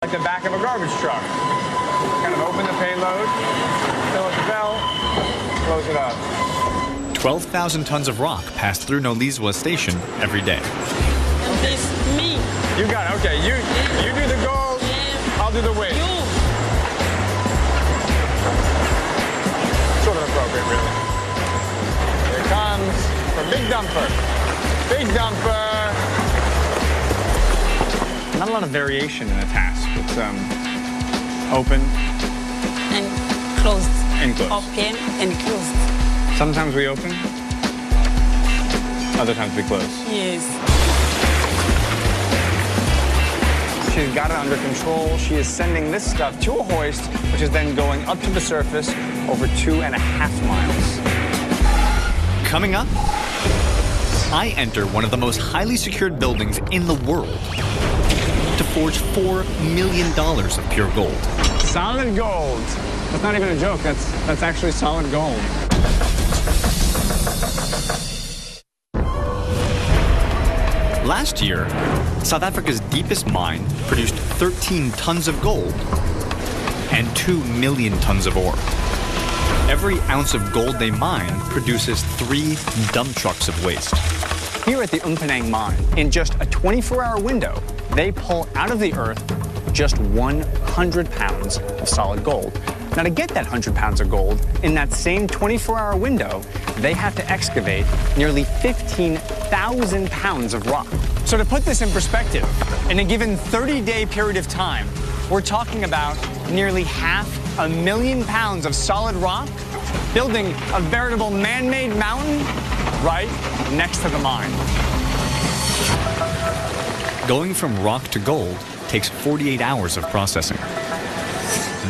at the back of a garbage truck. Kind of open the payload, fill it the bell, close it up. 12,000 tons of rock pass through Nolizwa station every day. And this me. You got it. Okay, you do the gold, I'll do the weight. Sort of appropriate, really. Here comes the big dumper. Big dumper. Not a lot of variation in the task. It's open And closed. and closed. Open and closed. Sometimes we open, other times we close. Yes. She's got it under control. She is sending this stuff to a hoist, which is then going up to the surface over 2.5 miles. Coming up, I enter one of the most highly secured buildings in the world to forge $4 million of pure gold. Solid gold. That's not even a joke. That's actually solid gold. Last year, South Africa's deepest mine produced 13 tons of gold and 2 million tons of ore. Every ounce of gold they mine produces 3 dump trucks of waste. Here at the Mponeng mine, in just a 24-hour window, they pull out of the earth just 100 pounds of solid gold. Now, to get that 100 pounds of gold, in that same 24-hour window, they have to excavate nearly 15,000 pounds of rock. So to put this in perspective, in a given 30-day period of time, we're talking about nearly 500,000 pounds of solid rock, building a veritable man-made mountain right next to the mine. Going from rock to gold takes 48 hours of processing.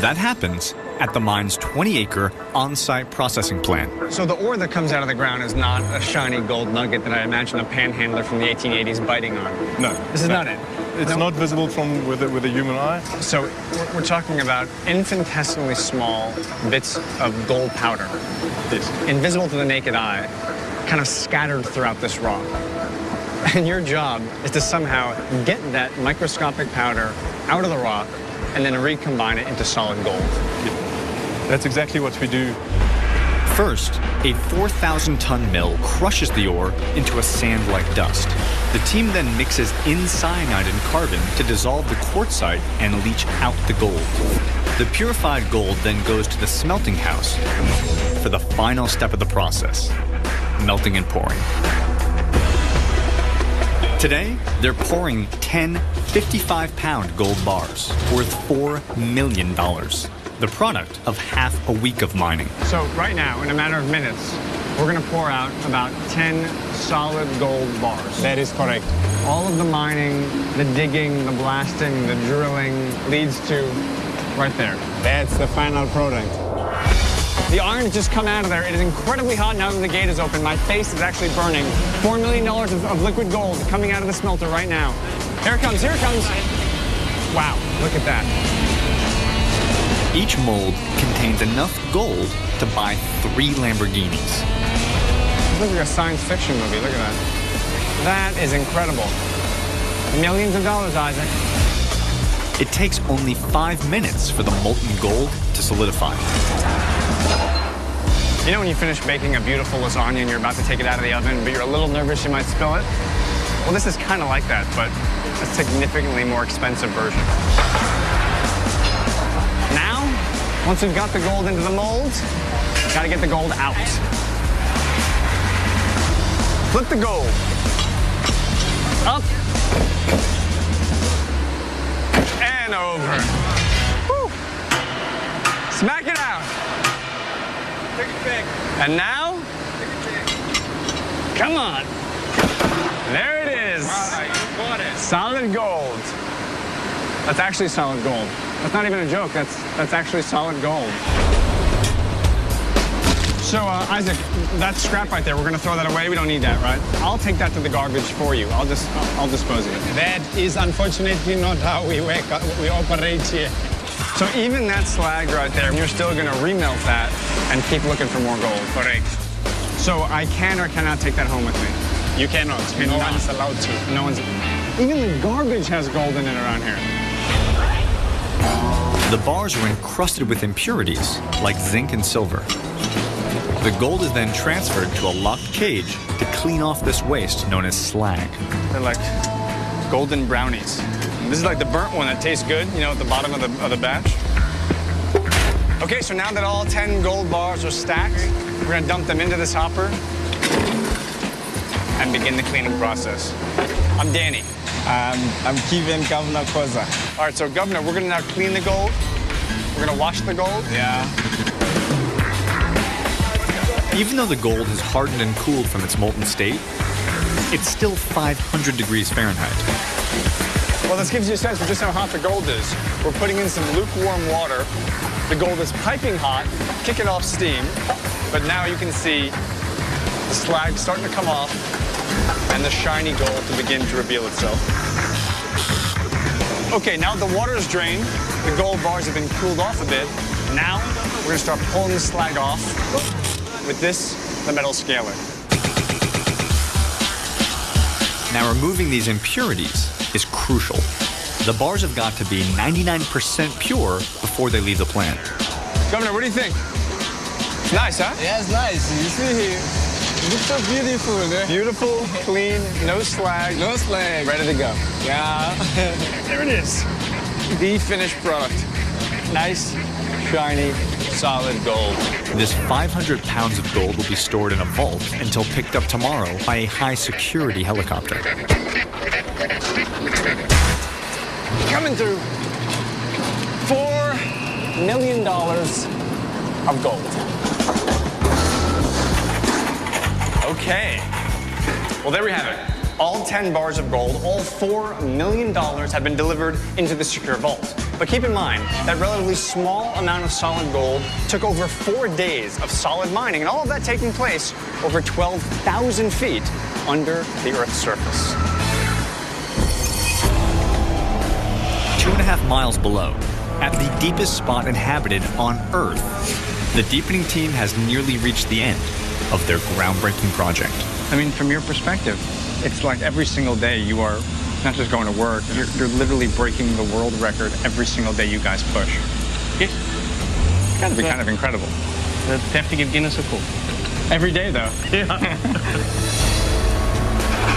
That happens at the mine's 20-acre on-site processing plant. So the ore that comes out of the ground is not a shiny gold nugget that I imagine a panhandler from the 1880s biting on. No. This is not it. It's not visible with a human eye. So we're talking about infinitesimally small bits of gold powder. Yes. Invisible to the naked eye, kind of scattered throughout this rock. And your job is to somehow get that microscopic powder out of the rock and then recombine it into solid gold. That's exactly what we do. First, a 4,000-ton mill crushes the ore into a sand-like dust. The team then mixes in cyanide and carbon to dissolve the quartzite and leach out the gold. The purified gold then goes to the smelting house for the final step of the process, melting and pouring. Today, they're pouring 10 55-pound gold bars worth $4 million, the product of half a week of mining. So right now, in a matter of minutes, we're going to pour out about 10 solid gold bars. That is correct. All of the mining, the digging, the blasting, the drilling leads to right there. That's the final product. The iron has just come out of there. It is incredibly hot now that the gate is open. My face is actually burning. $4 million of liquid gold coming out of the smelter right now. Here it comes, here it comes. Wow, look at that. Each mold contains enough gold to buy 3 Lamborghinis. This looks like a science fiction movie, look at that. That is incredible. Millions of dollars, Isaac. It takes only 5 minutes for the molten gold to solidify. You know when you finish baking a beautiful lasagna and you're about to take it out of the oven, but you're a little nervous you might spill it? Well, this is kind of like that, but a significantly more expensive version. Now, once we've got the gold into the mold, we've got to get the gold out. Flip the gold. Up. And over. Woo. Smack it out. And now, come on. There it is. Solid gold. That's actually solid gold. That's not even a joke. That's actually solid gold. So, Isaac, that scrap right there, we're going to throw that away. We don't need that, right? I'll take that to the garbage for you. I'll dispose of it. That is unfortunately not how we operate here. So even that slag right there, you're still going to remelt that and keep looking for more gold. Correct. So I can or cannot take that home with me? You cannot. No one is allowed to. No one's... Even the garbage has gold in it around here. The bars are encrusted with impurities, like zinc and silver. The gold is then transferred to a locked cage to clean off this waste known as slag. They're like golden brownies. This is like the burnt one that tastes good, you know, at the bottom of the batch. Okay, so now that all 10 gold bars are stacked, we're gonna dump them into this hopper and begin the cleaning process. I'm Danny. I'm Kevin Governor Koza. All right, so Governor, we're gonna now clean the gold. We're gonna wash the gold. Yeah. Even though the gold has hardened and cooled from its molten state, it's still 500 degrees Fahrenheit. Well, this gives you a sense of just how hot the gold is. We're putting in some lukewarm water. The gold is piping hot, kicking off steam, but now you can see the slag starting to come off and the shiny gold to begin to reveal itself. Okay, now the water is drained, the gold bars have been cooled off a bit. Now we're gonna start pulling the slag off with this, the metal scaler. Now, removing these impurities is crucial. The bars have got to be 99% pure before they leave the plant. Governor, what do you think? It's nice, huh? Yeah, it's nice. You see here, it looks so beautiful. Eh? Beautiful, clean, no slag. No slag. Ready to go. Yeah. There it is. The finished product. Nice, shiny, solid gold. This 500 pounds of gold will be stored in a vault until picked up tomorrow by a high-security helicopter. Coming through. $4 million of gold. Okay. Well, there we have it. All 10 bars of gold, all $4 million have been delivered into the secure vault. But keep in mind, that relatively small amount of solid gold took over 4 days of solid mining, and all of that taking place over 12,000 feet under the Earth's surface. 2.5 miles below, at the deepest spot inhabited on Earth, the deepening team has nearly reached the end of their groundbreaking project. I mean, from your perspective, it's like every single day you are not just going to work, you're literally breaking the world record every single day you guys push. Yeah. It's got to be kind of incredible. They have to give Guinness a call. Every day, though. Yeah.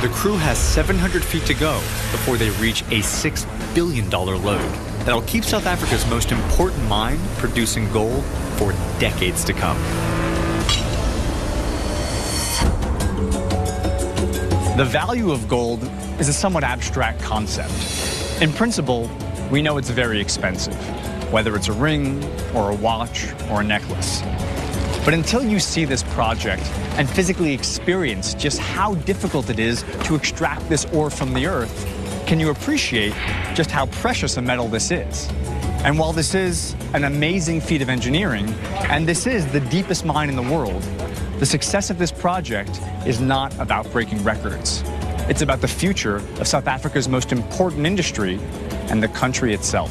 The crew has 700 feet to go before they reach a $6 billion load that'll keep South Africa's most important mine producing gold for decades to come. The value of gold is a somewhat abstract concept. In principle, we know it's very expensive, whether it's a ring or a watch or a necklace. But until you see this project and physically experience just how difficult it is to extract this ore from the earth, can you appreciate just how precious a metal this is? And while this is an amazing feat of engineering, and this is the deepest mine in the world, the success of this project is not about breaking records. It's about the future of South Africa's most important industry and the country itself.